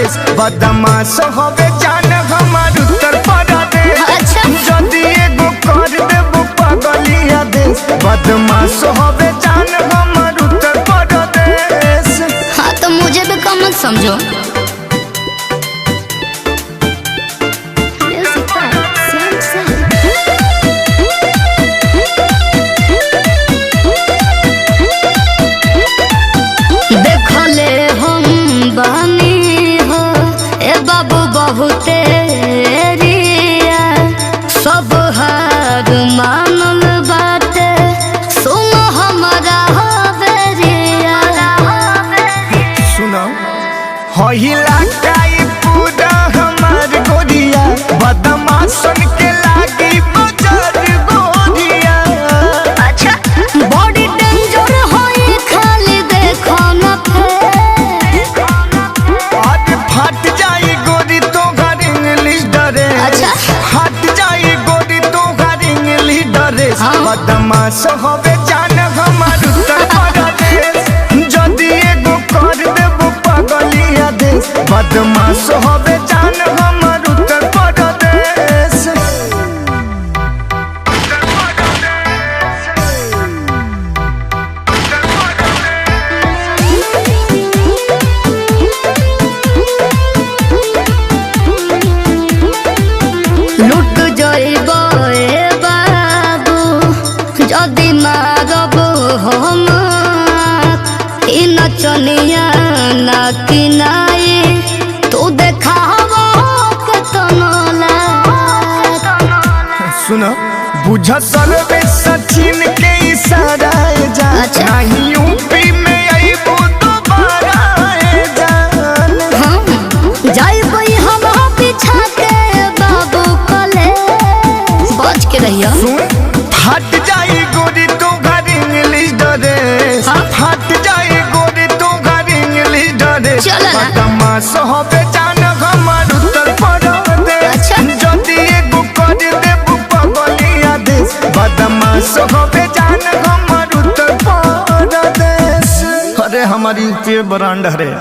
प्रदेश बदमाश होवे जान हमार उत्तर प्रदेश जदि एगो कर देबो पगलिया देश बदमाश होवे जान हमार उत्तर प्रदेश। हाँ तो मुझे भी कम मत समझो। बहुते रिया सब हार मानल बाटे सुन हमारा हवेरिया। सुनो होइला काई पूरा हमार गोरिया बदमाशन के लागी बजार गोरिया। अच्छा बॉडी डेंजर होई खाली देखो न फेर आज फट जाई गोरी तो घर इंग्लिश डरे। अच्छा हट जाई गोरी तो घर इंग्लिश डरे। बदमाश होवे जान हमार उत्तर प्रदेश जदि एगो कर देबो पगलिया देश बदमाश होवे जान हमार उत्तर प्रदेश। लुट जइबो ए बाबू जदि मारब हम ई नचनिया ना किनाई तू देखावो केतनो लाग। सुनो बुझ सर्वे सचिन के इशारा जा। अच्छा। नहीं यूपी में आईबो दोबारा जान। जाइबो हम पीछा के बाबू कले बच के रहियो। सुन फट जाई गोरी तो घर इंग्लिश डरे। फट जाई गोरी तो घर इंग्लिश डरे। चलो ना। बदमाश होवे जान हमार उत्तर प्रदेश। अच्छा। जदि एगो कर देबो पगलिया देश बदमाश होवे जान हमार उत्तर प्रदेश। अरे हमारी यूपी ब्रांड है।